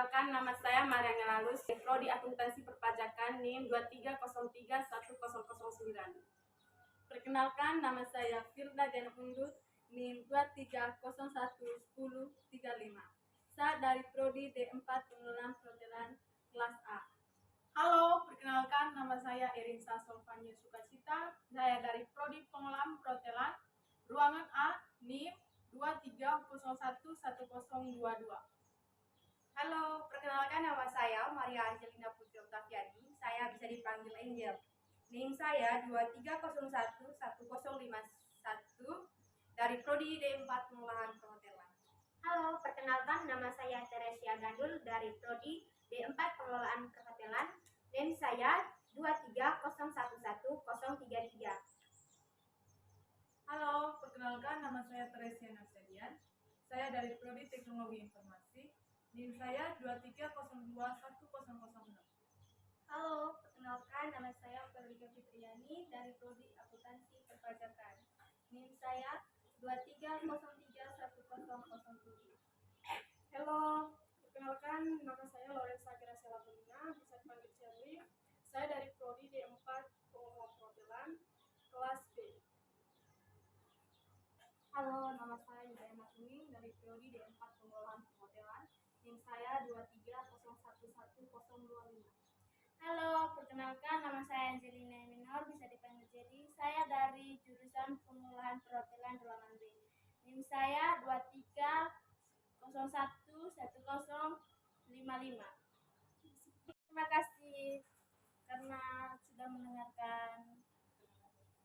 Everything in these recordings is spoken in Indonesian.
Perkenalkan, nama saya Maria Ngelalus, Prodi Akuntansi Perpajakan NIM 2303109. Perkenalkan, nama saya Firda Jana Undut, NIM 230111035. Saya dari Prodi D4 Pengelolaan Perhotelan kelas A. Halo, perkenalkan, nama saya Irinsa Solvania Sukacita. Saya dari Prodi Pengelolaan Perhotelan Ruangan A, NIM 230111022. Halo, perkenalkan, nama saya Maria Angelina Putri Oktaviani. Saya bisa dipanggil Angel. NIM saya 230111051 dari Prodi D4 Pengelolaan Perhotelan. Halo, perkenalkan, nama saya Teresia Gandul dari Prodi D4 Pengelolaan Perhotelan. NIM saya 230111033. Halo, perkenalkan, nama saya Teresia Narsadian. Saya dari Prodi Teknologi Informasi. NIM saya 2302100. Halo, perkenalkan, nama saya Felika Fitriani dari Prodi Akuntansi Perpajakan. NIM saya 230310007. Halo, perkenalkan, nama saya Lorenza Graciela Belina, bisa dipanggil Cherly. Saya dari Prodi D4 Pengelolaan Perhotelan kelas B. Halo, nama saya Yudhayana Kuning dari Prodi D4 Pengelolaan Perhotelan. NIM saya 230111025. Halo, perkenalkan, nama saya Angelina Minor, bisa dipanggil Jadi. Saya dari jurusan Pengelolaan Perhotelan Ruangan B. NIM saya 230111055. Terima kasih karena sudah mendengarkan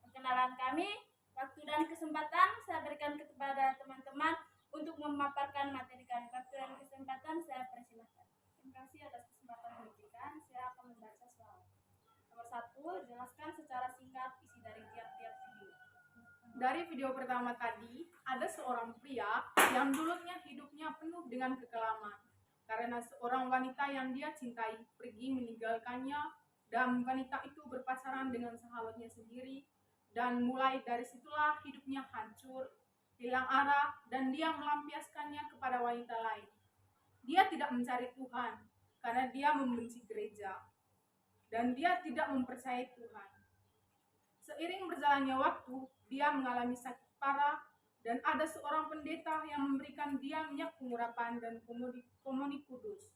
perkenalan kami. Waktu dan kesempatan saya berikan kepada teman-teman untuk memaparkan materi kami. Waktu dan kesempatan saya persilahkan. Terima kasih atas kesempatan yang diberikan. Saya akan membaca soal. Nomor 1, jelaskan secara singkat isi dari tiap-tiap video. Dari video pertama tadi, ada seorang pria yang dulunya hidupnya penuh dengan kekelaman. Karena seorang wanita yang dia cintai pergi meninggalkannya, dan wanita itu berpacaran dengan sahabatnya sendiri, dan mulai dari situlah hidupnya hancur, hilang arah, dan dia melampiaskannya kepada wanita lain. Dia tidak mencari Tuhan, karena dia membenci gereja, dan dia tidak mempercayai Tuhan. Seiring berjalannya waktu, dia mengalami sakit parah, dan ada seorang pendeta yang memberikan dia minyak pengurapan dan komuni kudus.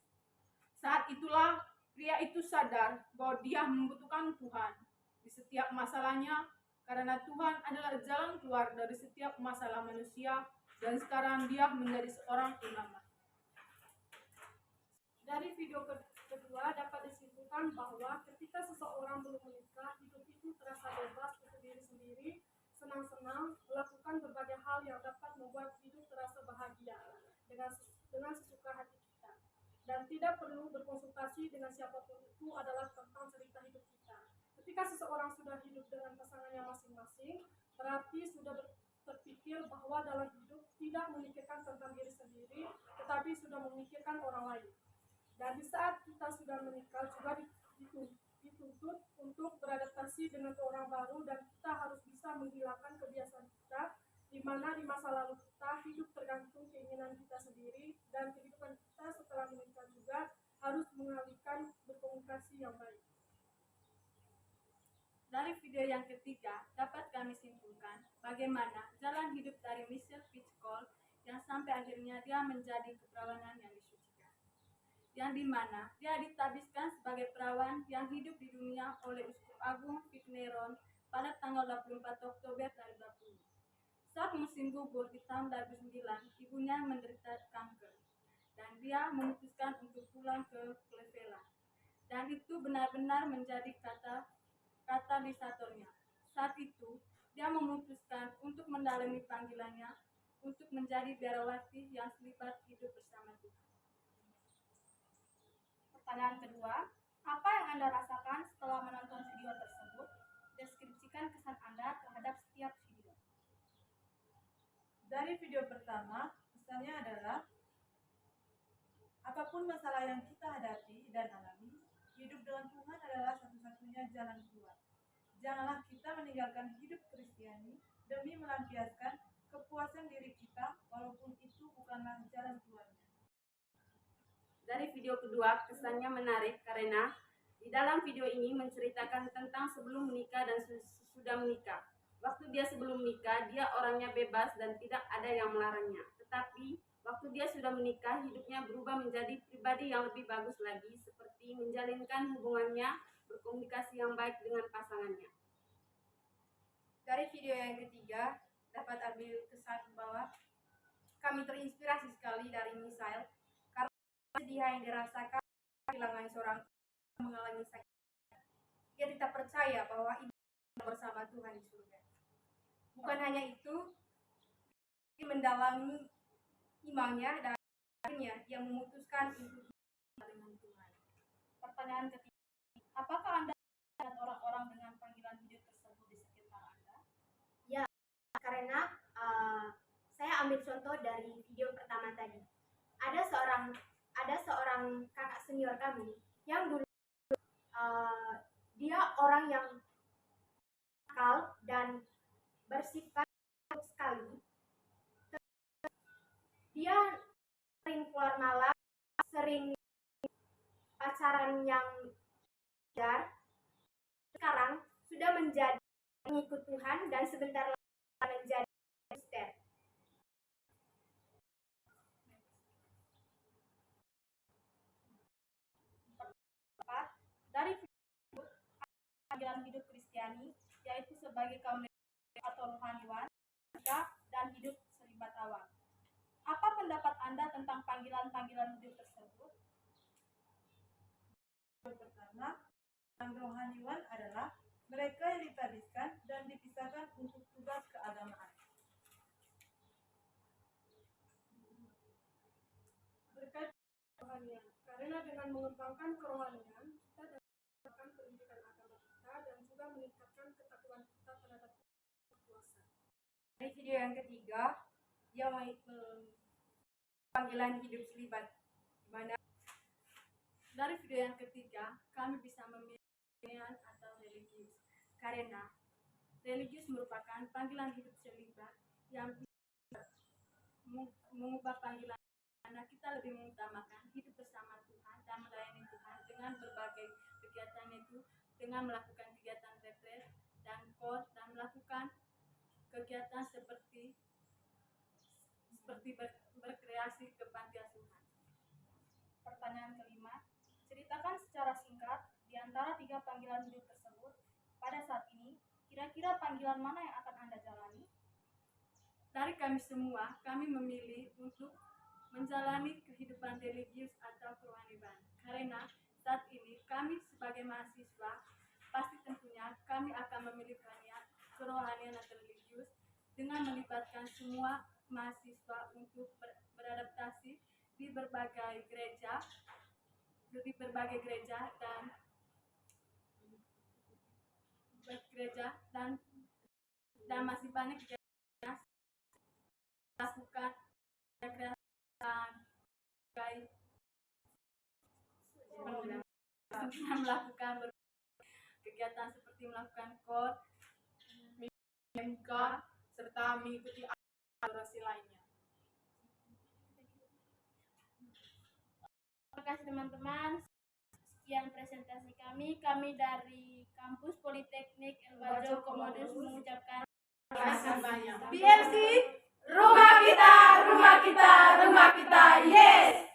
Saat itulah pria itu sadar bahwa dia membutuhkan Tuhan di setiap masalahnya, karena Tuhan adalah jalan keluar dari setiap masalah manusia, dan sekarang dia menjadi seorang imam. Dari video kedua dapat disimpulkan bahwa ketika seseorang belum menikah, hidup itu terasa bebas untuk diri sendiri, senang-senang, melakukan berbagai hal yang dapat membuat hidup terasa bahagia dengan sesuka hati kita, dan tidak perlu berkonsultasi dengan siapapun. Itu adalah tentang cerita hidup kita. Ketika seseorang sudah hidup dengan pasangannya masing-masing, berarti sudah berpikir bahwa dalam hidup tidak memikirkan tentang diri sendiri, tetapi sudah memikirkan orang lain. Dan di saat kita sudah menikah juga dituntut untuk beradaptasi dengan orang baru, dan kita harus bisa menghilangkan kebiasaan kita, di mana di masa lalu kita hidup tergantung keinginan kita sendiri, dan kehidupan kita setelah menikah juga harus mengalihkan berkomunikasi yang baik. Dari video yang ketiga, dapat kami simpulkan bagaimana jalan hidup dari Michelle Fitchcole yang sampai akhirnya dia menjadi keperawanan yang disucikan, yang dimana dia ditabiskan sebagai perawan yang hidup di dunia oleh Uskup Agung Figneron pada tanggal 24 Oktober 2020. Saat musim gugur di tahun 2009, ibunya menderita kanker, dan dia memutuskan untuk pulang ke Cleveland. Dan itu benar-benar menjadi katalisatornya. Saat itu, dia memutuskan untuk mendalami panggilannya untuk menjadi biarawati yang selibat hidup bersama Tuhan. Pertanyaan kedua, apa yang Anda rasakan setelah menonton video tersebut? Deskripsikan kesan Anda terhadap setiap video. Dari video pertama, pesannya adalah apapun masalah yang kita hadapi dan alami, hidup dengan Tuhan adalah satu-satunya jalan keluar. Janganlah kita meninggalkan hidup Kristiani demi melampiaskan kepuasan diri kita, walaupun itu bukanlah jalan keluarnya. Dari video kedua kesannya menarik karena di dalam video ini menceritakan tentang sebelum menikah dan sudah menikah. Waktu dia sebelum menikah, dia orangnya bebas dan tidak ada yang melarangnya. Tetapi waktu dia sudah menikah, hidupnya berubah menjadi pribadi yang lebih bagus lagi, seperti menjalinkan hubungannya, berkomunikasi yang baik dengan pasangannya. Dari video yang ketiga, dapat ambil kesan bahwa kami terinspirasi sekali dari Misael karena sedih yang dirasakan kehilangan seorang mengalami sakit. Dia tetap percaya bahwa ibu bersama Tuhan di surga. Bukan hanya itu, dia mendalami imannya dan akhirnya dia memutuskan untuk hidup dengan Tuhan. Pertanyaan ketiga, apakah Anda melihat orang-orang dengan panggilan hidup tersebut di sekitar Anda? Ya, karena saya ambil contoh dari video pertama tadi. Ada seorang kakak senior kami yang dulu dia orang yang nakal dan bersifat sekali. Dia sering keluar malam, sering pacaran yang liar. Sekarang sudah menjadi pengikut Tuhan dan sebentar lagi menjadi Kristen. Dari panggilan hidup Kristiani, yaitu sebagai kaum atau rohaniwan dan hidup selibat awal. Apa pendapat Anda tentang panggilan-panggilan hidup tersebut? Yang pertama, rohaniwan adalah mereka yang ditadiskan dan dipisahkan untuk tugas keagamaan. Berkait kerohanian, karena dengan mengembangkan kerohanian, kita dapat mengembangkan pendidikan agama kita dan juga meningkatkan ketakwaan kita terhadap kuasa. Dari video yang ketiga, dia panggilan hidup selibat, di mana Dari video yang ketiga, kami bisa memilih pilihan atau religius. Karena religius merupakan panggilan hidup selibat yang bisa mengubah panggilan karena kita lebih mengutamakan hidup bersama Tuhan dan melayani Tuhan dengan berbagai kegiatan itu, dengan melakukan kegiatan retret dan kor dan melakukan kegiatan seperti berkreasi ke panti asuhan. Pertanyaan kelima, ceritakan secara singkat di antara 3 panggilan hidup tersebut. Pada saat ini, kira-kira panggilan mana yang akan Anda jalani? Dari kami semua, kami memilih untuk menjalani kehidupan religius atau kerohanian. Karena saat ini kami sebagai mahasiswa, pasti tentunya kami akan memilih kerohanian atau religius dengan melibatkan semua mahasiswa untuk beradaptasi di berbagai gereja dan masih banyak kegiatan lakukan melakukan kegiatan seperti melakukan kor, MK, serta mengikuti adorasi lainnya. Terima kasih teman-teman. Sekian presentasi kami. Kami dari Kampus Politeknik Elbajo Komodus mengucapkan Terima kasih banyak. BLC, rumah kita, yes!